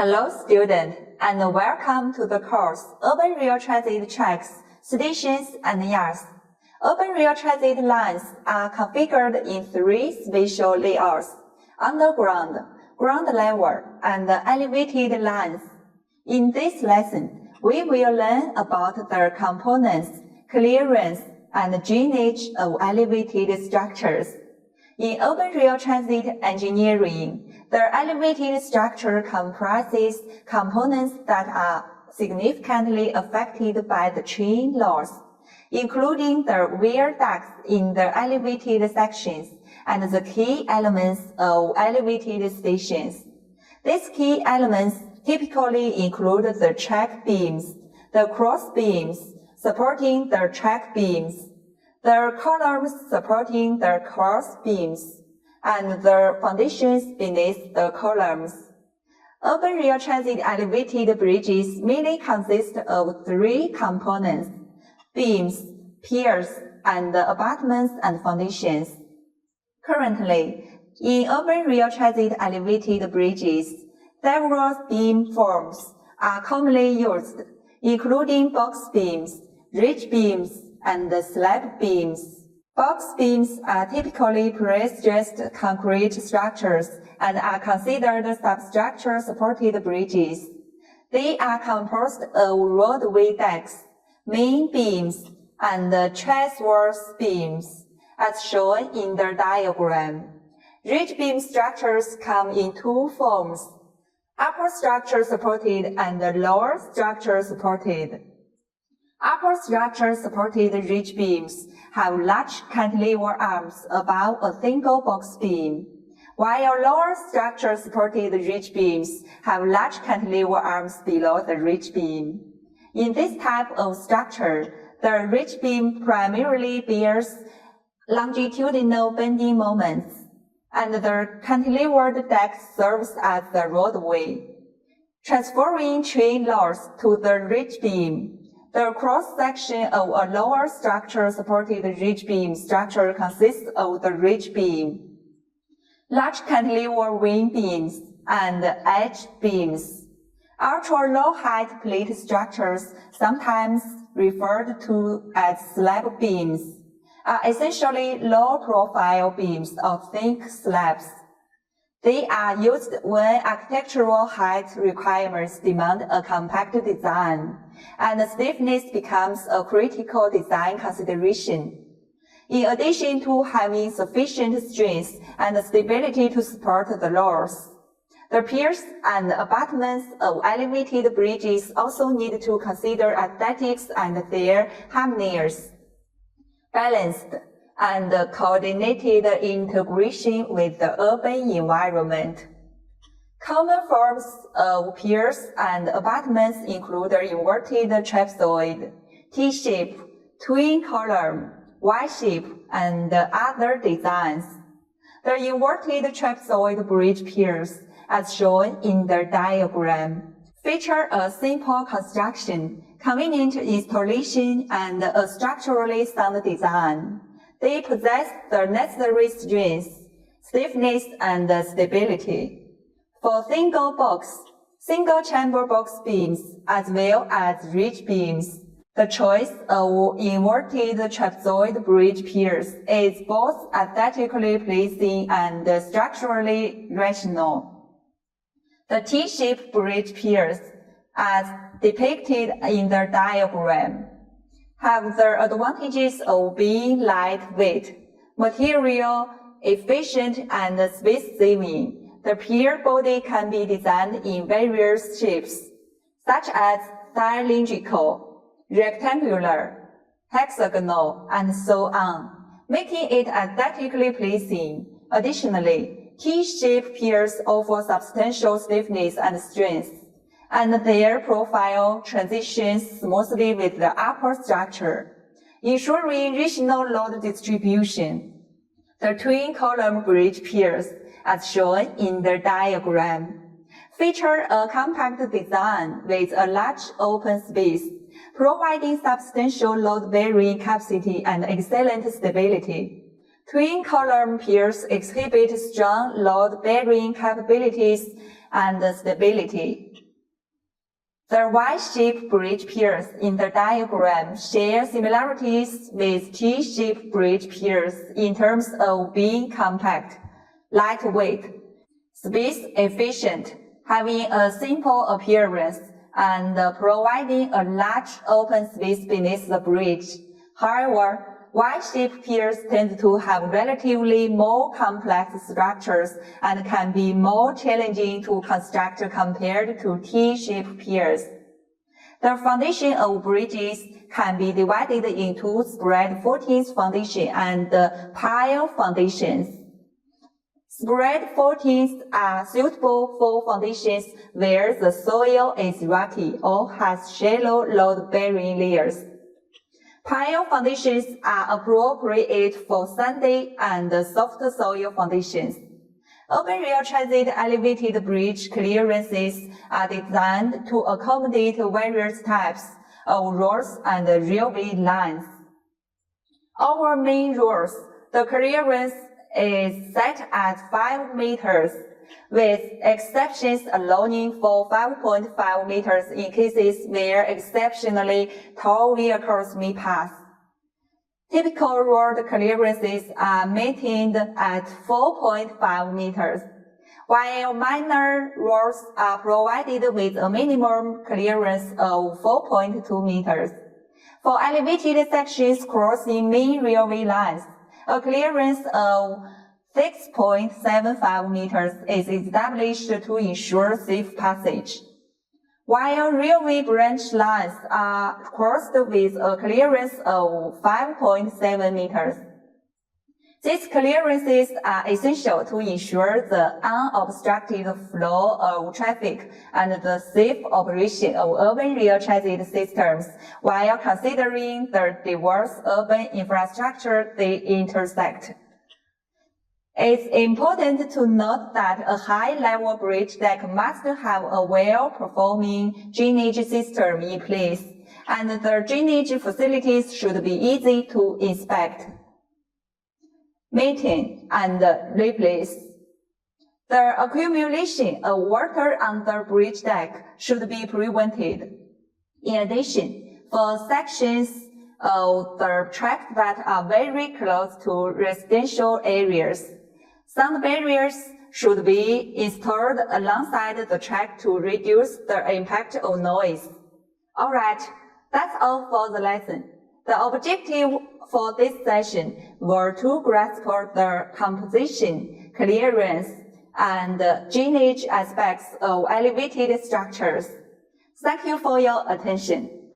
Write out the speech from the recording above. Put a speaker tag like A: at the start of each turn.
A: Hello student, and welcome to the course Urban Rail Transit Tracks, Stations and Yards. Urban rail transit lines are configured in three spatial layouts: underground, ground level, and elevated lines. In this lesson, we will learn about their components, clearance, and drainage of elevated structures. In urban rail transit engineering, the elevated structure comprises components that are significantly affected by the train loss, including the wear ducts in the elevated sections and the key elements of elevated stations. These key elements typically include the track beams, the cross beams supporting the track beams, the columns supporting the cross beams, and the foundations beneath the columns. Urban rail transit elevated bridges mainly consist of three components: beams, piers, and abutments and foundations. Currently, in urban rail transit elevated bridges, several beam forms are commonly used, including box beams, ridge beams, and slab beams. Box beams are typically pre-stressed concrete structures and are considered substructure-supported bridges. They are composed of roadway decks, main beams, and transverse beams, as shown in the diagram. Ridge beam structures come in two forms: upper structure supported and lower structure supported. Upper structure-supported ridge beams have large cantilever arms above a single box beam, while lower structure-supported ridge beams have large cantilever arms below the ridge beam. In this type of structure, the ridge beam primarily bears longitudinal bending moments, and the cantilevered deck serves as the roadway. Transferring train loads to the ridge beam, the cross-section of a lower structure-supported ridge beam structure consists of the ridge beam, large cantilever wing beams, and edge beams. Ultra-low height plate structures, sometimes referred to as slab beams, are essentially low-profile beams or thick slabs. They are used when architectural height requirements demand a compact design, and stiffness becomes a critical design consideration. In addition to having sufficient strength and stability to support the loads, the piers and abutments of elevated bridges also need to consider aesthetics and their harmonious, balanced, and coordinated integration with the urban environment. Common forms of piers and abutments include the inverted trapezoid, T-shape, twin column, Y-shape, and other designs. The inverted trapezoid bridge piers, as shown in the diagram, feature a simple construction, convenient installation, and a structurally sound design. They possess the necessary strength, stiffness, and stability. For single-chamber box beams, as well as ridge beams, the choice of inverted trapezoid bridge piers is both aesthetically pleasing and structurally rational. The T-shaped bridge piers, as depicted in the diagram, have the advantages of being lightweight, material efficient, and space-saving. The pier body can be designed in various shapes, such as cylindrical, rectangular, hexagonal, and so on, making it aesthetically pleasing. Additionally, T-shaped piers offer substantial stiffness and strength, and their profile transitions smoothly with the upper structure, ensuring rational load distribution. The twin-column bridge piers, as shown in the diagram, feature a compact design with a large open space, providing substantial load-bearing capacity and excellent stability. Twin-column piers exhibit strong load-bearing capabilities and stability. The Y-shaped bridge piers in the diagram share similarities with T-shaped bridge piers in terms of being compact, lightweight, space efficient, having a simple appearance, and providing a large open space beneath the bridge. However, Y-shaped piers tend to have relatively more complex structures and can be more challenging to construct compared to T-shaped piers. The foundation of bridges can be divided into spread footings foundation and pile foundations. Spread footings are suitable for foundations where the soil is rocky or has shallow load-bearing layers. Pile foundations are appropriate for sandy and soft soil foundations. Urban rail transit elevated bridge clearances are designed to accommodate various types of roads and railway lines. Our main roads, the clearance is set at 5 meters, with exceptions allowing for 5.5 meters in cases where exceptionally tall vehicles may pass. Typical road clearances are maintained at 4.5 meters, while minor roads are provided with a minimum clearance of 4.2 meters. For elevated sections crossing main railway lines, a clearance of 6.75 meters is established to ensure safe passage, while railway branch lines are crossed with a clearance of 5.7 meters. These clearances are essential to ensure the unobstructed flow of traffic and the safe operation of urban rail transit systems while considering the diverse urban infrastructure they intersect. It's important to note that a high-level bridge deck must have a well-performing drainage system in place, and the drainage facilities should be easy to inspect, maintain, and replace. The accumulation of water on the bridge deck should be prevented. In addition, for sections of the track that are very close to residential areas, sound barriers should be installed alongside the track to reduce the impact of noise. Alright, that's all for the lesson. The objective for this session were to grasp the composition, clearance, and drainage aspects of elevated structures. Thank you for your attention.